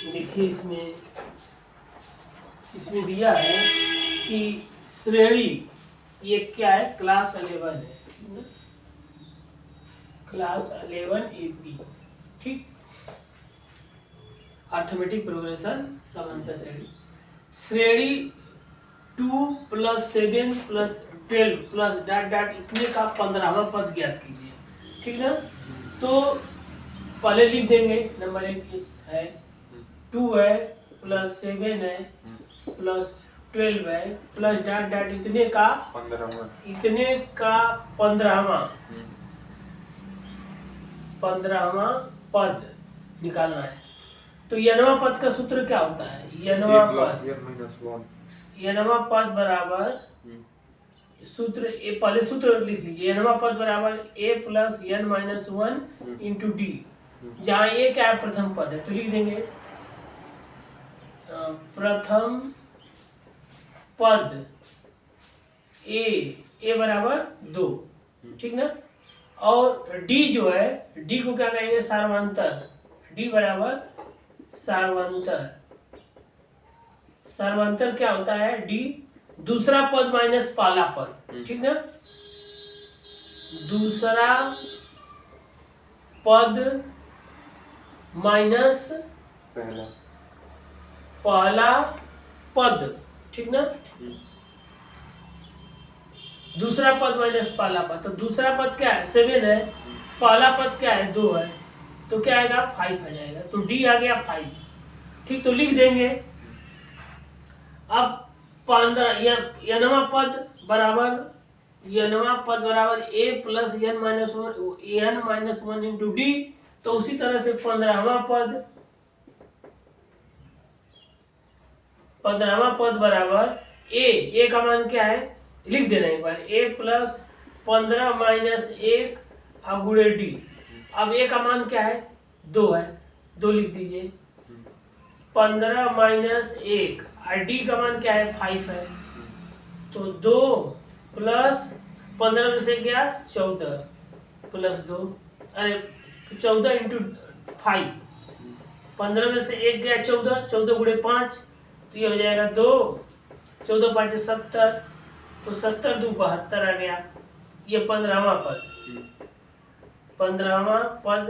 देखिए इसमें दिया है कि श्रेणी ये क्या है, क्लास 11 है, क्लास 11 AP, ठीक। अर्थमेटिक प्रोग्रेशन समांतर श्रेणी 2 + 7 + 12 प्लस डॉट डॉट इतने का 15वां पद ज्ञात कीजिए, ठीक ना। तो पहले लिख देंगे नंबर 1 इस है 2 है प्लस 7 है प्लस 12 है प्लस डॉट डॉट इतने का 15वां पद निकालना है। तो यनवा पद का सूत्र क्या होता है, यनवा पद बराबर सूत्र पहले सूत्र लिख लीजिए, यनवा पद बराबर a + n - 1 × d, जहाँ a क्या है, प्रथम पद है, तो लिख देंगे प्रथम पद a बराबर 2, ठीक ना। और d जो है, d को क्या कहेंगे, सार्वंतर, d बराबर सार्वंतर। सार्वंतर क्या होता है, d दूसरा पद माइनस पहला पद, ठीक ना। दूसरा पद माइनस पहला पद, ठीक ना। दूसरा पद माइनस पहला पद, तो दूसरा पद क्या है 7 है, पहला पद क्या है 2 है, तो क्या आएगा 5 आ जाएगा, तो डी आ गया 5, ठीक। तो लिख देंगे अब 15 यनवा पद बराबर a + n - 1 × d, तो उसी तरह से 15वां पद बराबर a का मान क्या है, लिख देना एक बार, a + 15 - 1 × d। अब a का मान क्या है 2 है, 2 लिख दीजिए, 15 - 1 और d का मान क्या है 5 है, तो 2 + 15 में से गया 14 + 2, अरे 14 × 5, 15 में से 1 गया 14, 14 × 5, तो ये हो जाएगा 2, 14 × 5 = 70, तो 70 × 2 = 72 आ गया। ये 15वां पद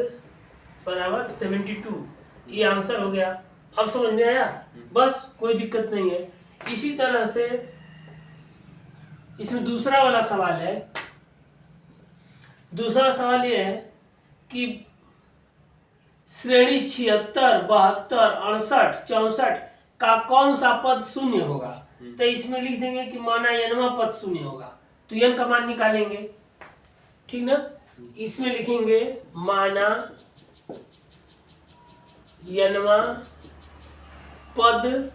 बराबर 72, ये आंसर हो गया। अब समझ में आया, बस कोई दिक्कत नहीं है। इसी तरह से इसमें दूसरा वाला सवाल है, दूसरा सवाल ये है कि श्रेणी 76, 72, 68, 64 का कौन सा पद शून्य होगा, तो इसमें लिख देंगे कि माना यनवा पद शून्य होगा, तो यन का मान निकालेंगे, ठीक ना। इसमें लिखेंगे माना यनवा पद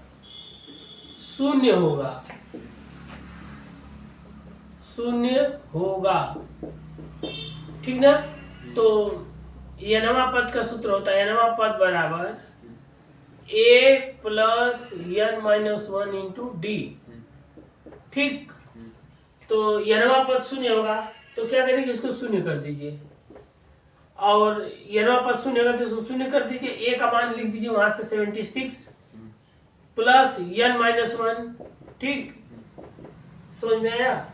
शून्य होगा, ठीक ना। तो यनवा पद का सूत्र होता है यनवा पद बराबर a + n - 1 × d, ठीक। तो यनवा पद शून्य होगा, तो क्या करेंगे, इसको शून्य कर दीजिए, और यनवा पद शून्य होगा तो इसको शून्य कर दीजिए, a का मान लिख दीजिए वहां से 76 + n - 1, ठीक, समझ में आया।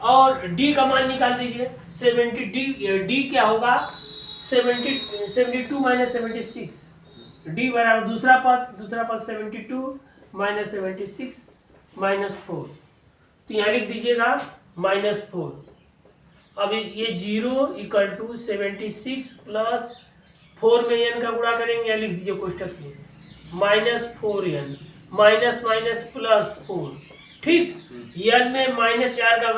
और d का मान निकाल दीजिए 70, d क्या होगा 72 - 76, d बराबर दूसरा पद 72 - 76 - 4, तो यहाँ लिख दीजिएगा -4। अब ये 0 = 76 + 4 में n का गुणा करेंगे, या लिख दीजिए कोष्टक में -4n माइनस माइनस प्लस 4, ठीक। n में -4 का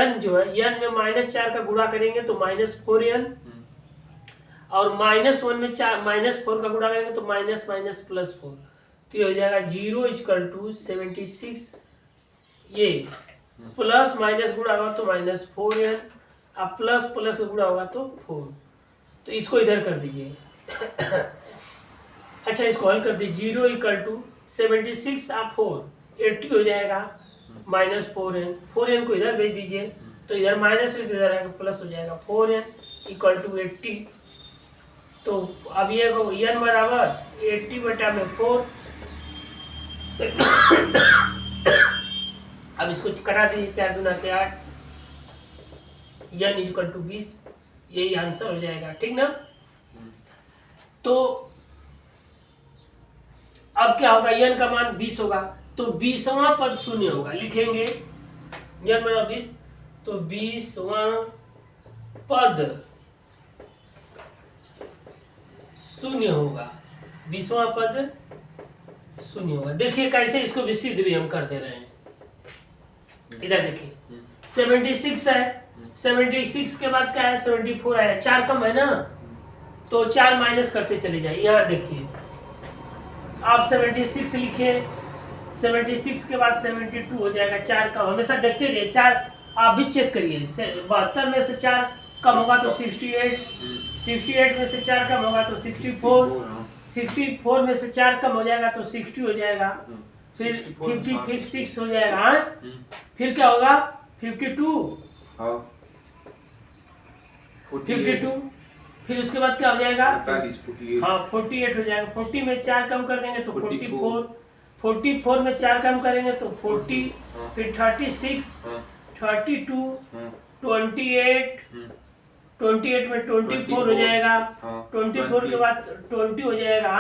n जो है n में -4 का गुणा करेंगे तो -4n, और -1 में -4 का गुणा करेंगे तो +4, तो ये हो जाएगा 0 = 76, ये प्लस माइनस गुणा होगा तो -4n, अब प्लस प्लस का गुणा होगा तो 4, तो इसको इधर कर दीजिए। अच्छा, इसको हल कर दीजिए, 0 = 76 और 4 80 हो जाएगा, -4n, 4n को इधर भेज दीजिए, तो इधर माइनस इधर आएगा प्लस हो जाएगा, 4n = 80, तो अब ये n बराबर 80/4। अब इसको कटा दीजिए, 4 दूना के 8, n इक्वल टू 20, यही आंसर हो जाएगा। ठीक ना। तो अब क्या होगा, n का मान 20 होगा, तो 20वां पद शून्य होगा, लिखेंगे n बराबर 20, तो 20वां पद शून्य होगा, 20वां पद शून्य होगा। देखिए कैसे इसको विसिद्ध भी हम कर दे रहे हैं। इधर देखिए 76 है, 76 के बाद क्या है, 74 आया, 4 कम है ना, तो 4 माइनस करते चले जाए। यहाँ देखिए आप 76 लिखे, 76 के बाद 72 हो जाएगा, 4 कम, हमेशा देखते रहिए। 4 आप भी चेक करिए, 72 में से 4 कम होगा तो 68, 68 में से 4 कम होगा तो 64, 64 में से 4 कम हो जाएगा तो 60 हो जाएगा, फिर 56 हो जाएगा। हाँ, फिर क्या होगा, 52, 52, फिर उसके बाद क्या हो जाएगा, हाँ 48 हो जाएगा। 40 में 4 कम कर देंगे तो 44, 44 में 4 कम करेंगे तो 40, फिर 36, 32, 28, 28 में 24 हो जाएगा, 24 के बाद 20 हो जाएगा।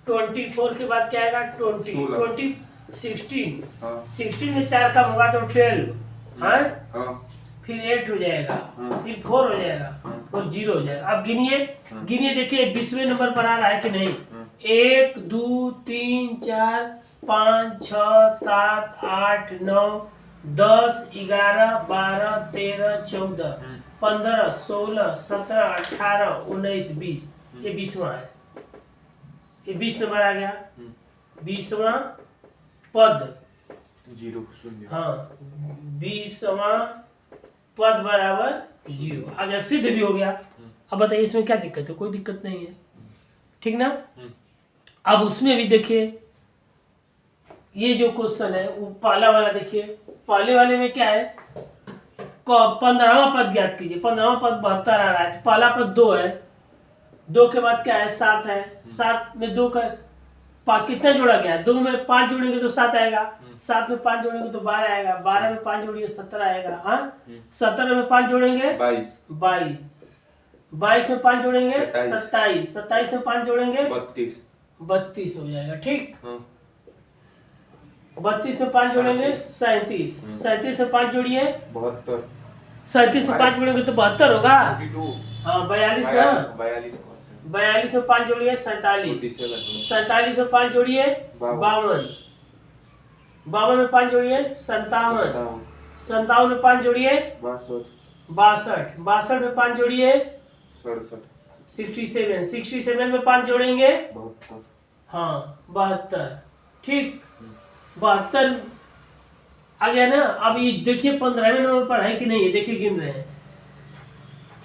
24 के बाद क्या आएगा, 20, 16, 16 में 4 कम होगा तो 12, हाँ, फिर 8 हो जाएगा, फिर 4 हो जाएगा और 0 हो जाएगा। अब गिनिए, गिनिए देखिए 20वें नंबर पर आ रहा है कि नहीं। 1 2 3 4 5 6 7 8 9 10 11 12 13 14 15 16 17 18 19 20, ये 20वां है, ये 20 नंबर आ गया, 20वां पद 0 0। हाँ, 20वां पद बराबर 0 आ गया, सिद्ध भी हो गया। अब बताइए इसमें क्या दिक्कत है, कोई दिक्कत नहीं है। ठीक ना। अब उसमें भी देखिए, ये जो क्वेश्चन है वो पहला वाला देखिए, पहले वाले में क्या है, 15वां पद ज्ञात कीजिए। 15वां पद 72 आ रहा है, पहला पद 2 है, 2 के बाद क्या है, 7 है, 7 में 2 का कितना जोड़ा गया, 2 में 5 जोड़ेंगे तो 7 आएगा, 7 में 5 जोड़ेंगे तो 12 आएगा, 12 में 5 जोड़िए 17 आएगा। हाँ, 17 में 5 जोड़ेंगे 22, 22 में 5 जोड़ेंगे 27, 27 में 5 जोड़ेंगे 32 हो जाएगा। ठीक, 32 में 5 जोड़ेंगे 37, 37 में 5 जोड़िए 72, 37 में 5 जोड़ेंगे तो 72 होगा। हाँ 42 ना, 42 में 5 जोड़िए 47, 47 में 5 जोड़िए 52, 52 में 5 जोड़िए 57, 57 में 5 जोड़िए 62, 62 में 5 जोड़िए 67, 67 में 5 जोड़ेंगे हाँ 72। ठीक, 72 आ गया ना। अब ये देखिए 15वें नंबर पर है कि नहीं है, देखिए गिन रहे हैं,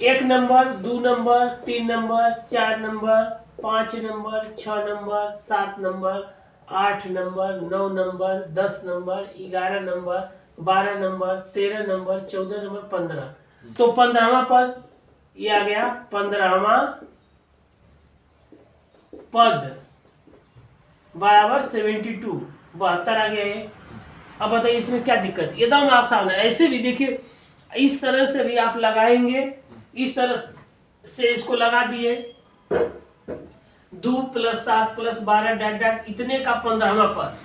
1 number, 2 number, 3 number, 4 number, 5 number, 6 number, 7 number, 8 number, 9 number, 10 number, 11 number, 12 number, 13 number, 14 number, 15। तो 15वां पद ये आ गया, 15वां पद बराबर 72, 72 आ गया है। अब बताइए इसमें क्या दिक्कत, एकदम आसान है। ऐसे भी देखिए, इस तरह से भी आप लगाएंगे, इस तरह से इसको लगा दिए, 2 + 7 + 12 डैट डैट इतने का 15वां पद।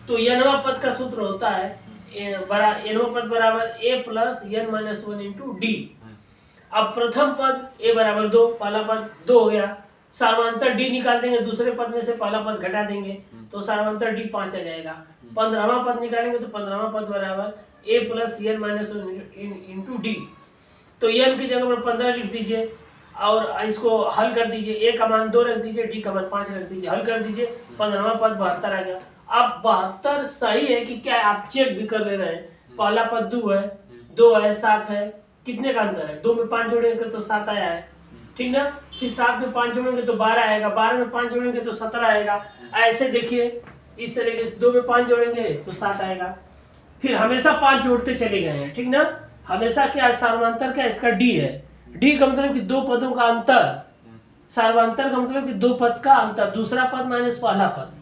तो n वां पद का सूत्र होता है n वां पद बराबर a + n - 1 × d। अब प्रथम पद a बराबर 2, पहला पद 2 हो गया, सार्वंतर d निकाल देंगे, दूसरे पद में से पहला पद घटा देंगे तो सार्वंतर d 5 आ जाएगा। 15वां पद निकालेंगे तो 15वां पद बराबर a + n - 1 × d। तो n की जगह पर 15 लिख दीजिए और इसको हल कर दीजिए, a का मान 2 रख दीजिए, d का मान 5 रख दीजिए, हल कर दीजिए, 15वां पद 72 आ गया। अब 72 सही है कि क्या, आप चेक भी कर ले रहे हैं। पहला पद 2 है, 2 है, 7 है, कितने का अंतर है, 2 में 5 जोड़ेंगे तो 7 आया है। ठीक ना, फिर 7 में 5 जोड़ेंगे तो 12 आएगा, 12 में 5 जोड़ेंगे तो 17 आएगा। ऐसे देखिए इस तरीके से 2 में 5 जोड़ेंगे तो 7 आएगा। फिर हमेशा 5 जोड़ते चले गए हैं। ठीक ना, हमेशा क्या है, सार्वंतर क्या इसका d है, d का मतलब कि 2 पदों का अंतर, सार्वंतर का मतलब कि दो पद का अंतर, दूसरा पद माइनस पहला पद।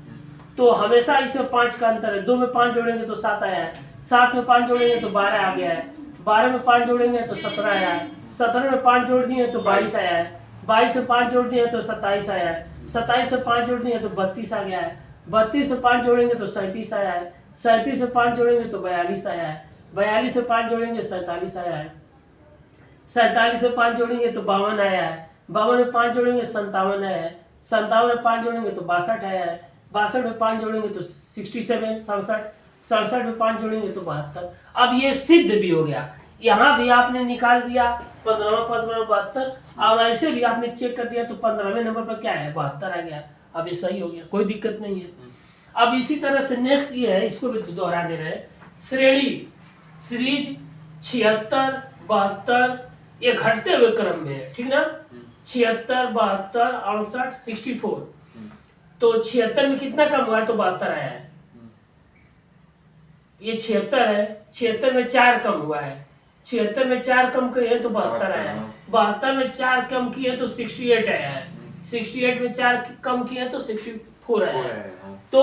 तो हमेशा इसमें 5 का अंतर है। 2 में 5 जोड़ेंगे तो 7 आया है, 7 में 5 जोड़ेंगे तो 12 आ गया है, 12 में 5 जोड़ेंगे तो 17 आया है, 17 में 5 जोड़ दिए तो 22 आया है, 22 में 5 जोड़ दिए तो 27 आया है, 27 में 5 जोड़ दिए तो 32 आ गया है, 32 में 5 जोड़ेंगे तो 37 आया है, 37 में 5 जोड़ेंगे तो 42 आया है, 42 में 5 जोड़ेंगे 47 आया है, 47 में 5 जोड़ेंगे तो 52 आया है, 52 में 5 जोड़ेंगे 57 आया है, 57 में 5 जोड़ेंगे तो 62 आया है, 62 में 5 जोड़ेंगे तो 67, 67 में 5 जोड़ेंगे तो 72। अब ये सिद्ध भी हो गया, यहाँ भी आपने निकाल दिया 15वां पद बराबर 72, और ऐसे भी आपने चेक कर दिया तो 15वें नंबर पर क्या है 72 आ गया। अब ये सही हो गया, कोई दिक्कत नहीं है। अब इसी तरह से नेक्स्ट ये है, इसको भी दोहरा दे रहे हैं। श्रेणी सीरीज 76, 72 ये घटते हुए क्रम में है, ठीक ना। 76, 72, 68, 64। तो 76 में कितना कम हुआ है तो 72 आया है। ये 76 है, 76 में 4 कम हुआ है, 76 में 4 कम किए तो 72 आया है, 72 में 4 कम किए तो 68 आया है, 68 में 4 कम किए तो 64 आया है। तो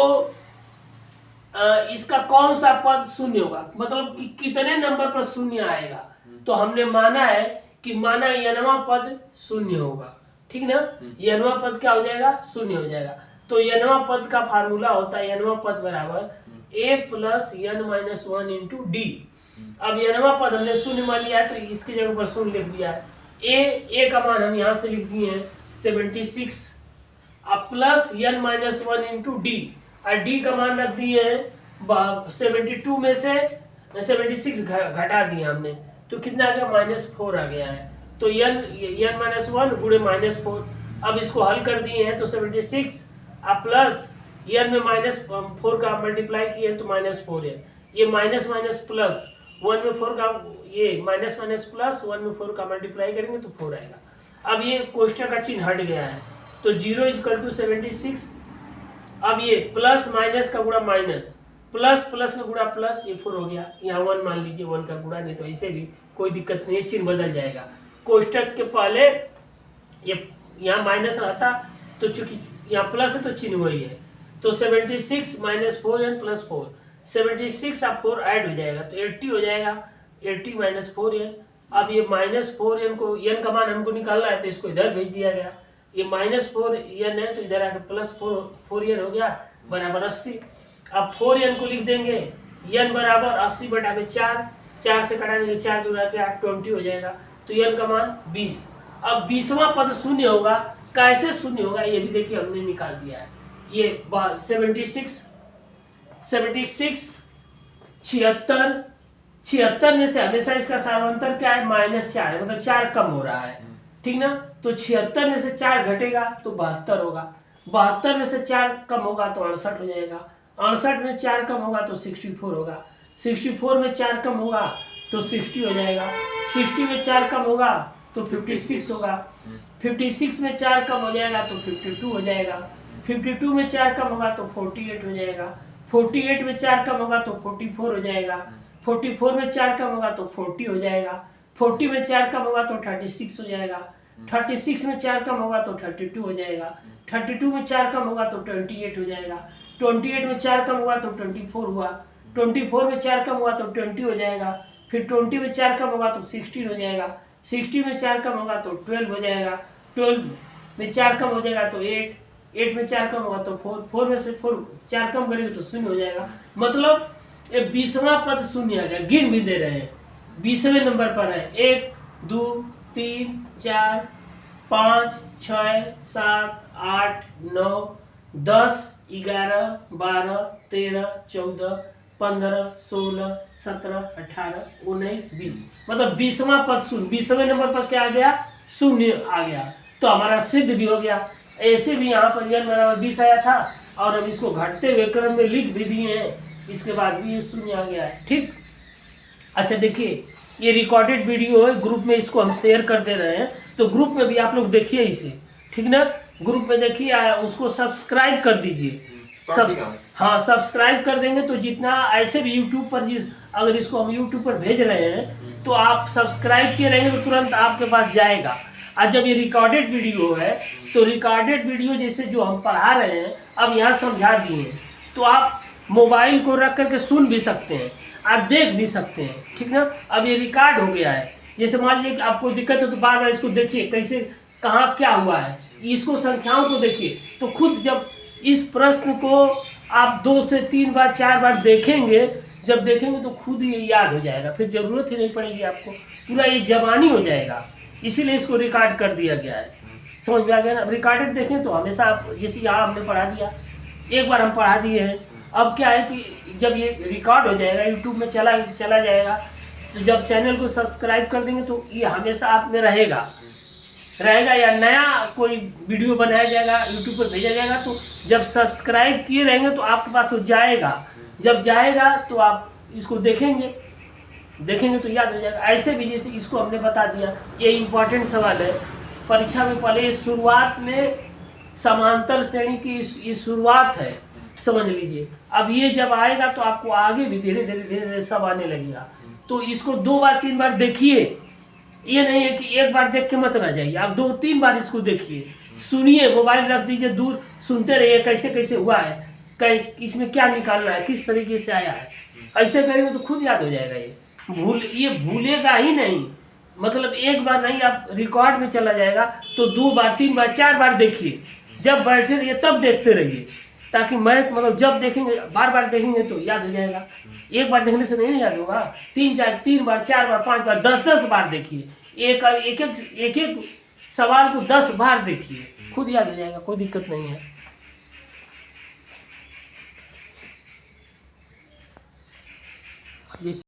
इसका कौन सा पद शून्य होगा, मतलब कि कितने नंबर पर शून्य आएगा। तो हमने माना है कि माना n वां पद शून्य होगा, ठीक ना। n वां पद क्या हो जाएगा शून्य हो जाएगा। तो n वां पद का फार्मूला होता है n वां पद बराबर a plus n minus 1 into D. अब n वां पद हमने शून्य मान लिया है तो इसकी जगह पर शून्य लिख दिया है। a का मान हम यहाँ से लिख दिए हैं 76, अब plus n minus 1 into D, और डी का मान रख दिए हैं 72 में से 76 घटा दिए हमने, तो कितना आ गया -4 आ गया है। तो n माइनस 1 गुणे -4, अब इसको हल कर दिए हैं तो 76 अब प्लस n में -4 का मल्टीप्लाई किए तो -4n, ये माइनस माइनस प्लस 1 में 4 का, ये माइनस माइनस प्लस 1 में 4 का मल्टीप्लाई करेंगे तो 4 आएगा। अब ये कोष्ठक का चिन्ह हट गया है तो 0 = 76। अब ये प्लस माइनस का गुणा माइनस, प्लस प्लस का गुणा प्लस, ये 4 हो गया। यहाँ 1 मान लीजिए, 1 का गुणा, नहीं तो ऐसे भी कोई दिक्कत नहीं है, चिन्ह बदल जाएगा। कोष्ठक के पहले ये यहाँ माइनस रहता तो चूंकि यहाँ प्लस है तो चिन्ह वही है। तो 76 माइनस 4n प्लस 4, 76 अब 4 ऐड हो जाएगा तो 80 हो जाएगा, 80 माइनस 4n। अब ये -4n को, n का मान हमको निकालना है तो इसको इधर भेज दिया गया, ये -4n है तो इधर आकर प्लस 4n हो गया बराबर 80। अब 4n को लिख देंगे, n बराबर 80/4, 4 से कटा देंगे 4 दूना के 8, 20 हो जाएगा, तो n का मान 20। अब 20वां पद शून्य होगा, कैसे शून्य होगा ये भी देखिए हमने निकाल दिया है। ये 76, 76 में से हमेशा इसका सार्वंतर क्या है -4 है, मतलब 4 कम हो रहा है, ठीक ना। तो 76 में से 4 घटेगा तो 72 होगा, 72 में से 4 कम होगा तो 68 हो जाएगा, 68 में 4 कम होगा तो 64 होगा, 64 में 4 कम होगा तो 60 हो जाएगा, 60 में 4 कम होगा तो 56 होगा, 56 में 4 कम हो जाएगा तो 52 हो जाएगा, 52 में 4 कम होगा तो 48 हो जाएगा, 48 में 4 कम होगा तो 44 हो जाएगा, 44 में 4 कम होगा तो 40 हो जाएगा, 40 में 4 कम होगा तो 36 हो जाएगा, 36 में 4 कम होगा तो 32 हो जाएगा, 32 में 4 कम होगा तो 28 हो जाएगा, 28 में 4 कम होगा तो 24 हुआ, 24 में 4 कम हुआ तो 20 हो जाएगा, फिर 20 में 4 कम होगा तो 16 हो जाएगा, 16 में 4 कम होगा तो 12 हो जाएगा, 12 में 4 कम हो जाएगा तो 8, 8 में 4 कम होगा तो 4, 4 में से 4 कम करेंगे तो 0 हो जाएगा। मतलब ये 20वां पद शून्य आ गया, गिन भी दे रहे हैं, 20वें नंबर पर है 1 2 3 4 5 6 7 8 9 10 11 12 13 14 15 16 17 18 19 20, मतलब 20वां पद शून्य, 20वें नंबर पर क्या आ गया शून्य आ गया, तो हमारा सिद्ध भी हो गया। ऐसे भी यहाँ पर n बराबर 20 आया था और हम इसको घटते हुए क्रम में लिख भी दिए हैं, इसके बाद भी ये शून्य आ गया है, ठीक। अच्छा देखिए, ये रिकॉर्डेड वीडियो है, ग्रुप में इसको हम शेयर कर दे रहे हैं, तो ग्रुप में भी आप लोग देखिए इसे, ठीक ना, ग्रुप में देखिए, उसको सब्सक्राइब कर दीजिए। हाँ, सब्सक्राइब कर देंगे तो जितना ऐसे भी यूट्यूब पर अगर इसको हम यूट्यूब पर भेज रहे हैं तो आप सब्सक्राइब किए रहेंगे तो तुरंत आपके पास जाएगा। और जब ये रिकॉर्डेड वीडियो है तो रिकॉर्डेड वीडियो जैसे जो हम पढ़ा रहे हैं अब यहाँ समझा दिए हैं, तो आप मोबाइल को रख करके सुन भी सकते हैं, आप देख भी सकते हैं, ठीक ना। अब ये रिकॉर्ड हो गया है, जैसे मान लीजिए कि आपको दिक्कत हो तो बार बार इसको देखिए कैसे कहाँ क्या हुआ है, इसको संख्याओं को देखिए, तो खुद जब इस प्रश्न को आप 2 से 3 बार 4 बार देखेंगे, जब देखेंगे तो खुद ये याद हो जाएगा, फिर ज़रूरत ही नहीं पड़ेगी आपको, पूरा ये जबानी हो जाएगा। इसीलिए इसको रिकॉर्ड कर दिया गया है, समझ में आ गया ना। रिकॉर्डेड देखें तो हमेशा आप, जैसे यहाँ हमने पढ़ा दिया, एक बार हम पढ़ा दिए हैं, अब क्या है कि जब ये रिकॉर्ड हो जाएगा यूट्यूब में चला जाएगा, तो जब चैनल को सब्सक्राइब कर देंगे तो ये हमेशा आप में रहेगा, या नया कोई वीडियो बनाया जाएगा यूट्यूब पर भेजा जाएगा, तो जब सब्सक्राइब किए रहेंगे तो आपके पास वो जाएगा, जब जाएगा तो आप इसको देखेंगे तो याद हो जाएगा। ऐसे भी जैसे इसको हमने बता दिया, ये इम्पोर्टेंट सवाल है परीक्षा में, पहले शुरुआत में समांतर श्रेणी की ये शुरुआत है, समझ लीजिए। अब ये जब आएगा तो आपको आगे भी धीरे धीरे सब आने लगेगा, तो इसको 2 बार 3 बार देखिए, ये नहीं है कि एक बार देख के मत रह जाइए, आप 2-3 बार इसको देखिए, सुनिए, मोबाइल रख दीजिए दूर, सुनते रहिए कैसे कैसे हुआ है, इसमें क्या निकालना है, किस तरीके से आया है, ऐसे करेंगे तो खुद याद हो जाएगा। ये भूलेगा ही नहीं, मतलब एक बार नहीं, आप रिकॉर्ड में चला जाएगा तो 2 बार 3 बार 4 बार देखिए, जब बैठे रहिए तब देखते रहिए, ताकि मैथ मतलब जब देखेंगे बार बार देखेंगे तो याद हो जाएगा। एक बार देखने से नहीं याद होगा, 3 बार 4 बार 5 बार 10 बार देखिए, एक सवाल को 10 बार देखिए, खुद याद हो जाएगा, कोई दिक्कत नहीं है। ये